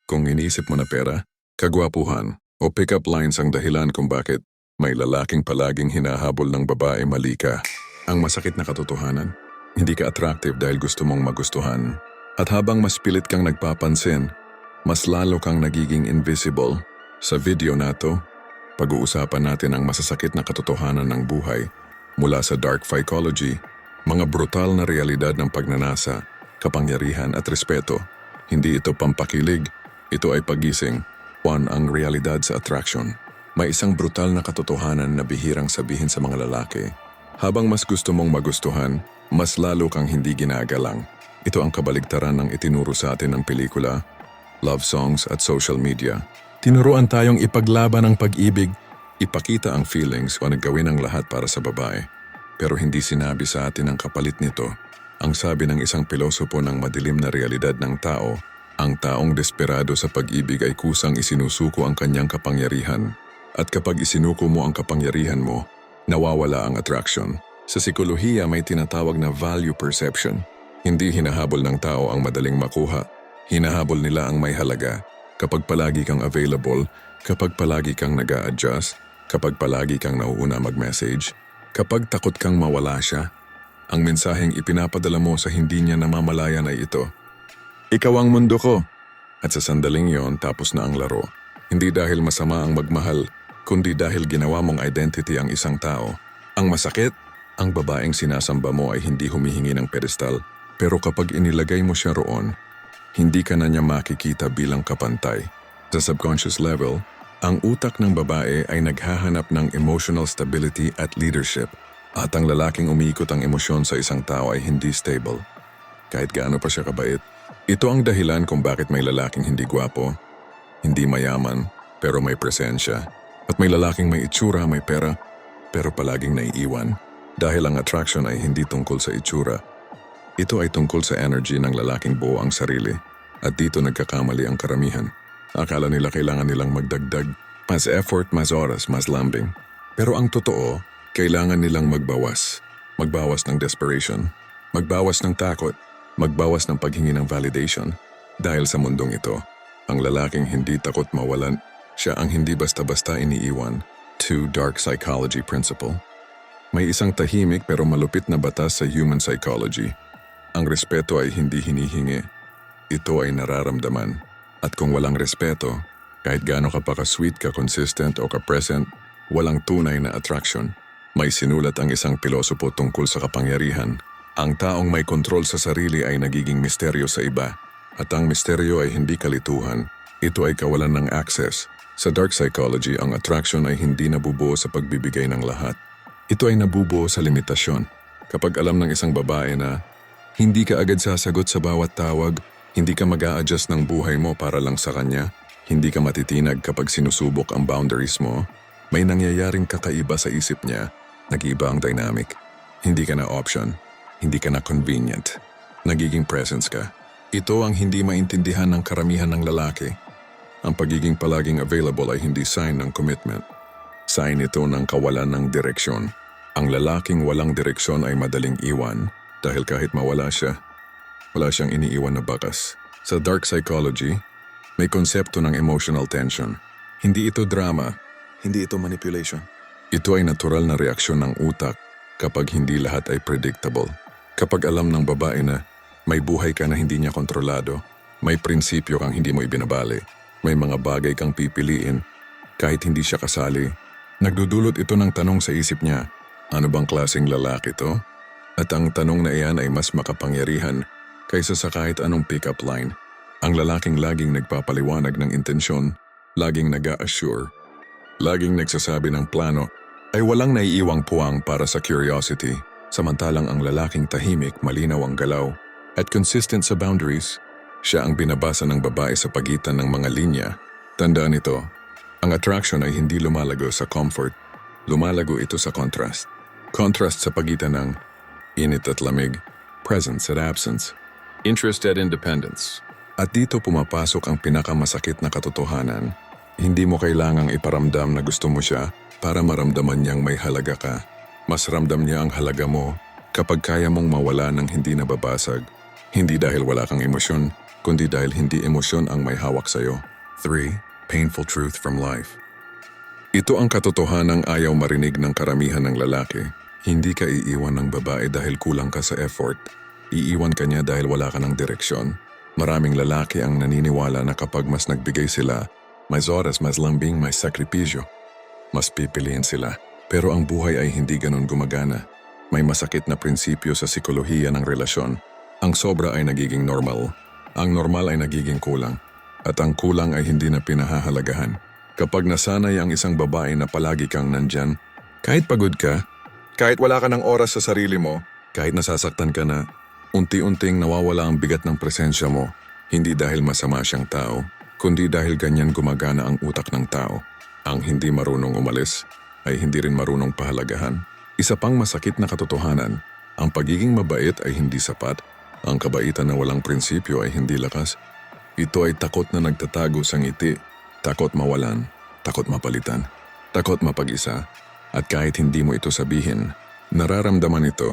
Kung iniisip mo na pera, kagwapuhan, o pick-up lines ang dahilan kung bakit may lalaking palaging hinahabol ng babae, mali ka. Ang masakit na katotohanan, hindi ka attractive dahil gusto mong magustuhan. At habang mas pilit kang nagpapansin, mas lalo kang nagiging invisible. Sa video na to, pag-uusapan natin ang masasakit na katotohanan ng buhay mula sa dark psychology, mga brutal na realidad ng pagnanasa, kapangyarihan at respeto. Hindi ito pampakilig, ito ay pagising. Juan, ang realidad sa attraction. May isang brutal na katotohanan na bihirang sabihin sa mga lalaki. Habang mas gusto mong magustuhan, mas lalo kang hindi ginagalang. Ito ang kabaligtaran ng itinuro sa atin ng pelikula, love songs at social media. Tinuruan tayong ipaglaban ang pag-ibig, ipakita ang feelings o nagawin ang lahat para sa babae. Pero hindi sinabi sa atin ang kapalit nito. Ang sabi ng isang pilosopo ng madilim na realidad ng tao, ang taong desperado sa pag-ibig ay kusang isinusuko ang kanyang kapangyarihan. At kapag isinuko mo ang kapangyarihan mo, nawawala ang attraction. Sa psikolohiya may tinatawag na value perception. Hindi hinahabol ng tao ang madaling makuha. Hinahabol nila ang may halaga. Kapag palagi kang available, kapag palagi kang nag-a-adjust, kapag palagi kang nauuna mag-message, kapag takot kang mawala siya, ang mensaheng ipinapadala mo sa hindi niya namamalayan ay ito. Ikaw ang mundo ko. At sa sandaling yon, tapos na ang laro. Hindi dahil masama ang magmahal, kundi dahil ginawa mong identity ang isang tao. Ang masakit, ang babaeng sinasamba mo ay hindi humihingi ng pedestal, pero kapag inilagay mo siya roon, hindi ka na niya makikita bilang kapantay. Sa subconscious level, ang utak ng babae ay naghahanap ng emotional stability at leadership, at ang lalaking umiikot ang emosyon sa isang tao ay hindi stable. Kahit gaano pa siya kabait. Ito ang dahilan kung bakit may lalaking hindi gwapo, hindi mayaman, pero may presensya. At may lalaking may itsura, may pera, pero palaging naiiwan. Dahil ang attraction ay hindi tungkol sa itsura. Ito ay tungkol sa energy ng lalaking buo ang sarili. At dito nagkakamali ang karamihan. Akala nila kailangan nilang magdagdag. Mas effort, mas oras, mas lambing. Pero ang totoo, kailangan nilang magbawas. Magbawas ng desperation. Magbawas ng takot. Magbawas ng paghingi ng validation. Dahil sa mundong ito, ang lalaking hindi takot mawalan, siya ang hindi basta-basta iniiwan. 2 Dark Psychology Principle. May isang tahimik pero malupit na batas sa human psychology. Ang respeto ay hindi hinihingi. Ito ay nararamdaman. At kung walang respeto, kahit gaano ka pa ka-sweet, ka-consistent o ka-present, walang tunay na attraction. May sinulat ang isang pilosopo tungkol sa kapangyarihan. Ang taong may kontrol sa sarili ay nagiging misteryo sa iba. At ang misteryo ay hindi kalituhan. Ito ay kawalan ng access. Sa dark psychology, ang attraction ay hindi nabubuo sa pagbibigay ng lahat. Ito ay nabubuo sa limitasyon. Kapag alam ng isang babae na hindi ka agad sasagot sa bawat tawag, hindi ka mag-a-adjust ng buhay mo para lang sa kanya, hindi ka matitinag kapag sinusubok ang boundaries mo, may nangyayaring kakaiba sa isip niya, nag-iiba ang dynamic. Hindi ka na option, hindi ka na convenient, nagiging presence ka. Ito ang hindi maintindihan ng karamihan ng lalaki. Ang pagiging palaging available ay hindi sign ng commitment. Sign ito ng kawalan ng direksyon. Ang lalaking walang direksyon ay madaling iwan dahil kahit mawala siya, wala siyang iniiwan na bakas. Sa dark psychology, may konsepto ng emotional tension. Hindi ito drama, hindi ito manipulation. Ito ay natural na reaksyon ng utak kapag hindi lahat ay predictable. Kapag alam ng babae na may buhay ka na hindi niya kontrolado, may prinsipyo kang hindi mo ibinabali, may mga bagay kang pipiliin kahit hindi siya kasali. Nagdudulot ito ng tanong sa isip niya, ano bang klaseng lalaki to? At ang tanong na iyan ay mas makapangyarihan kaysa sa kahit anong pick-up line. Ang lalaking laging nagpapaliwanag ng intensyon, laging nag-a-assure, laging nagsasabi ng plano, ay walang naiiwang puwang para sa curiosity. Samantalang ang lalaking tahimik, malinaw ang galaw, at consistent sa boundaries, siya ang binabasa ng babae sa pagitan ng mga linya. Tandaan ito, ang attraction ay hindi lumalago sa comfort, lumalago ito sa contrast. Contrast sa pagitan ng init at lamig, presence at absence, interest at independence. At dito pumapasok ang pinakamasakit na katotohanan. Hindi mo kailangang iparamdam na gusto mo siya para maramdaman niyang may halaga ka. Mas ramdam niya ang halaga mo kapag kaya mong mawala ng hindi nababasag. Hindi dahil wala kang emosyon, kundi dahil hindi emosyon ang may hawak sa'yo. 3. Painful truth from life. Ito ang katotohanang ayaw marinig ng karamihan ng lalaki. Hindi ka iiwan ng babae dahil kulang ka sa effort. Iiwan ka niya dahil wala ka ng direksyon. Maraming lalaki ang naniniwala na kapag mas nagbigay sila, mas oras, mas lambing, mas sakripisyo. Mas pipiliin sila. Pero ang buhay ay hindi ganun gumagana. May masakit na prinsipyo sa sikolohiya ng relasyon. Ang sobra ay nagiging normal. Ang normal ay nagiging kulang. At ang kulang ay hindi na pinahahalagahan. Kapag nasanay ang isang babae na palagi kang nandyan, kahit pagod ka, kahit wala ka ng oras sa sarili mo, kahit nasasaktan ka na, unti-unting nawawala ang bigat ng presensya mo, hindi dahil masama siyang tao, kundi dahil ganyan gumagana ang utak ng tao. Ang hindi marunong umalis ay hindi rin marunong pahalagahan. Isa pang masakit na katotohanan, ang pagiging mabait ay hindi sapat, ang kabaitan na walang prinsipyo ay hindi lakas. Ito ay takot na nagtatago sa ngiti, takot mawalan, takot mapalitan, takot mapag-isa. At kahit hindi mo ito sabihin, nararamdaman ito.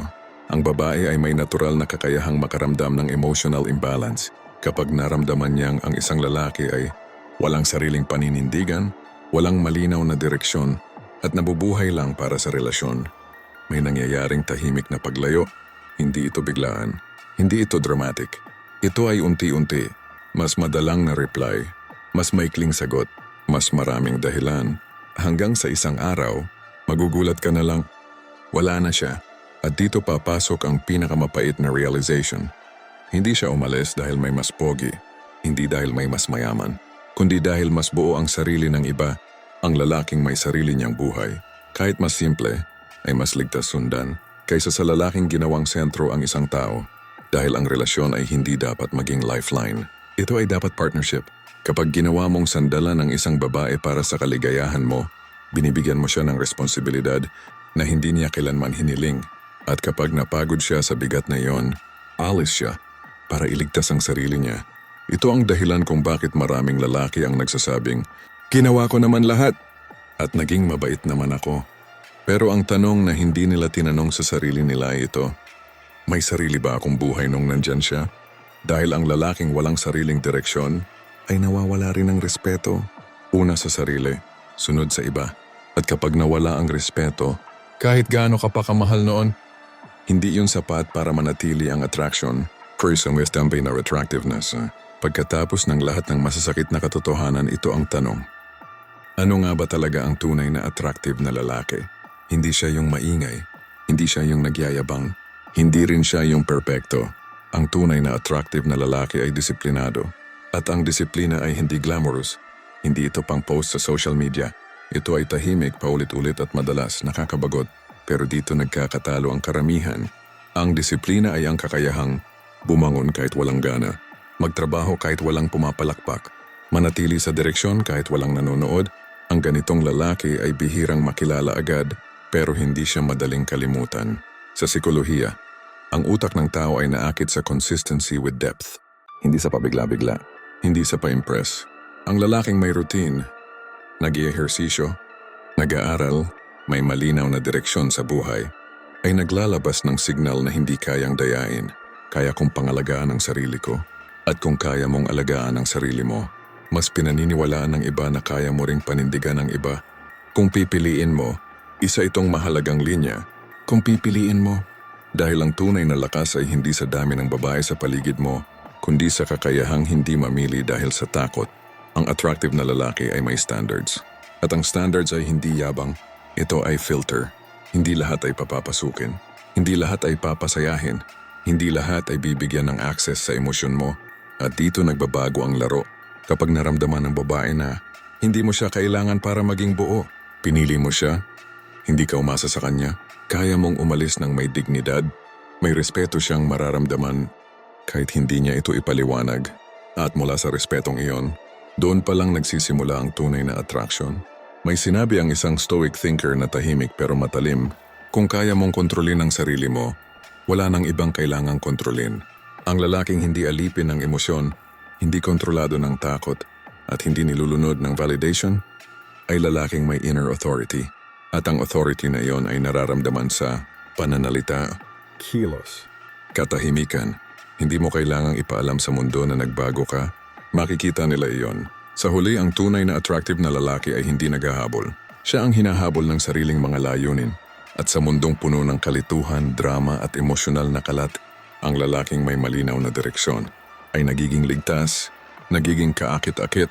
Ang babae ay may natural na kakayahang makaramdam ng emotional imbalance kapag naramdaman niyang ang isang lalaki ay walang sariling paninindigan, walang malinaw na direksyon, at nabubuhay lang para sa relasyon. May nangyayaring tahimik na paglayo, hindi ito biglaan, hindi ito dramatic. Ito ay unti-unti, mas madalang na reply, mas maikling sagot, mas maraming dahilan, hanggang sa isang araw, magugulat ka na lang, wala na siya. At dito papasok ang pinakamapait na realization. Hindi siya umalis dahil may mas pogi, hindi dahil may mas mayaman, kundi dahil mas buo ang sarili ng iba, ang lalaking may sarili niyang buhay. Kahit mas simple, ay mas ligtas sundan kaysa sa lalaking ginawang sentro ang isang tao. Dahil ang relasyon ay hindi dapat maging lifeline. Ito ay dapat partnership. Kapag ginawa mong sandalan ng isang babae para sa kaligayahan mo, binibigyan mo siya ng responsibilidad na hindi niya kailanman hiniling. At kapag napagod siya sa bigat na iyon, alis siya para iligtas ang sarili niya. Ito ang dahilan kung bakit maraming lalaki ang nagsasabing, "Ginawa ko naman lahat at naging mabait naman ako." Pero ang tanong na hindi nila tinanong sa sarili nila ay ito, may sarili ba akong buhay nung nandyan siya? Dahil ang lalaking walang sariling direksyon ay nawawala rin ng respeto. Una sa sarili, sunod sa iba. At kapag nawala ang respeto, kahit gaano ka pa kamahal noon, hindi yun sapat para manatili ang attraction. Person with dampened or attractiveness. Pagkatapos ng lahat ng masasakit na katotohanan, ito ang tanong. Ano nga ba talaga ang tunay na attractive na lalaki? Hindi siya yung maingay. Hindi siya yung nagyayabang. Hindi rin siya yung perpekto. Ang tunay na attractive na lalaki ay disiplinado. At ang disiplina ay hindi glamorous. Hindi ito pang post sa social media. Ito ay tahimik, paulit-ulit at madalas nakakabagot. Pero dito nagkakatalo ang karamihan. Ang disiplina ay ang kakayahang bumangon kahit walang gana, magtrabaho kahit walang pumapalakpak, manatili sa direksyon kahit walang nanonood. Ang ganitong lalaki ay bihirang makilala agad pero hindi siya madaling kalimutan. Sa sikolohiya, ang utak ng tao ay naakit sa consistency with depth. Hindi sa pabigla-bigla, hindi sa pa-impress. Ang lalaking may routine, nag-i-ehersisyo, nag-aaral, may malinaw na direksyon sa buhay, ay naglalabas ng signal na hindi kayang dayain. Kaya kong pangalagaan ang sarili ko. At kung kaya mong alagaan ang sarili mo, mas pinaniniwalaan ng iba na kaya mo ring panindigan ng iba. Kung pipiliin mo, isa itong mahalagang linya. Kung pipiliin mo, dahil ang tunay na lakas ay hindi sa dami ng babae sa paligid mo, kundi sa kakayahang hindi mamili dahil sa takot. Ang attractive na lalaki ay may standards. At ang standards ay hindi yabang. Ito ay filter. Hindi lahat ay papapasukin. Hindi lahat ay papasayahin. Hindi lahat ay bibigyan ng access sa emosyon mo. At dito nagbabago ang laro. Kapag naramdaman ng babae na hindi mo siya kailangan para maging buo, pinili mo siya, hindi ka umasa sa kanya, kaya mong umalis ng may dignidad, may respeto siyang mararamdaman kahit hindi niya ito ipaliwanag. At mula sa respetong iyon, doon pa lang nagsisimula ang tunay na attraction. May sinabi ang isang stoic thinker na tahimik pero matalim, kung kaya mong kontrolin ang sarili mo, wala nang ibang kailangang kontrolin. Ang lalaking hindi alipin ng emosyon, hindi kontrolado ng takot, at hindi nilulunod ng validation, ay lalaking may inner authority. At ang authority na iyon ay nararamdaman sa pananalita, kilos, katahimikan, Hindi mo kailangang ipaalam sa mundo na nagbago ka. Makikita nila iyon. Sa huli, ang tunay na attractive na lalaki ay hindi naghahabol. Siya ang hinahabol ng sariling mga layunin. At sa mundong puno ng kalituhan, drama at emosyonal na kalat, ang lalaking may malinaw na direksyon ay nagiging ligtas, nagiging kaakit-akit,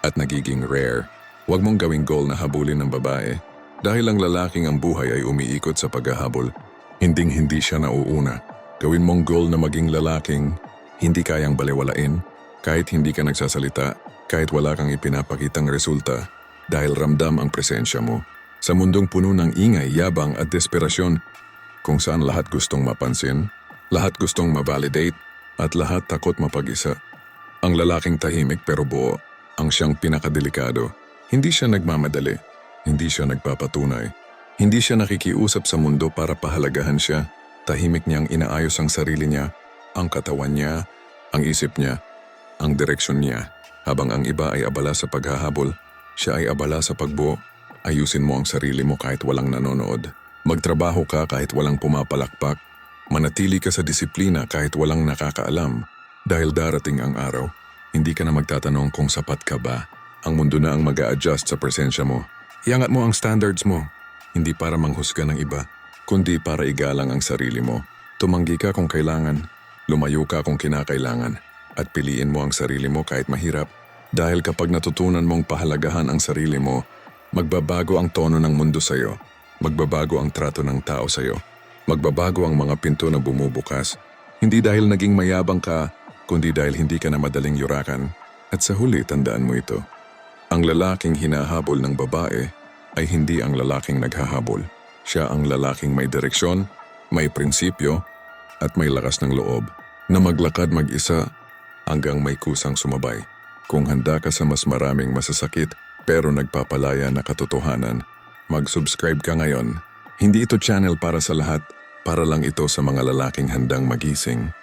at nagiging rare. Huwag mong gawing goal na habulin ng babae dahil ang lalaking ang buhay ay umiikot sa paghahabol. Hinding-hindi siya nauuna. Gawin mong goal na maging lalaking hindi kayang balewalain kahit hindi ka nagsasalita, kahit wala kang ipinapakitang resulta dahil ramdam ang presensya mo. Sa mundong puno ng ingay, yabang at desperasyon, kung saan lahat gustong mapansin, lahat gustong ma-validate, at lahat takot mapag-isa. Ang lalaking tahimik pero buo, ang siyang pinakadelikado. Hindi siya nagmamadali, hindi siya nagpapatunay, hindi siya nakikiusap sa mundo para pahalagahan siya. Tahimik niyang inaayos ang sarili niya, ang katawan niya, ang isip niya, ang direksyon niya. Habang ang iba ay abala sa paghahabol, siya ay abala sa pagbuo. Ayusin mo ang sarili mo kahit walang nanonood. Magtrabaho ka kahit walang pumapalakpak. Manatili ka sa disiplina kahit walang nakakaalam. Dahil darating ang araw, hindi ka na magtatanong kung sapat ka ba. Ang mundo na ang mag-a-adjust sa presensya mo. Iangat mo ang standards mo, hindi para manghusga ng iba, kundi para igalang ang sarili mo. Tumanggi ka kung kailangan, lumayo ka kung kinakailangan, at piliin mo ang sarili mo kahit mahirap. Dahil kapag natutunan mong pahalagahan ang sarili mo, magbabago ang tono ng mundo sa'yo. Magbabago ang trato ng tao sa'yo. Magbabago ang mga pinto na bumubukas. Hindi dahil naging mayabang ka, kundi dahil hindi ka na madaling yurakan. At sa huli, tandaan mo ito. Ang lalaking hinahabol ng babae ay hindi ang lalaking naghahabol. Siya ang lalaking may direksyon, may prinsipyo, at may lakas ng loob na maglakad mag-isa hanggang may kusang sumabay. Kung handa ka sa mas maraming masasakit pero nagpapalaya na katotohanan, mag-subscribe ka ngayon. Hindi ito channel para sa lahat, para lang ito sa mga lalaking handang magising.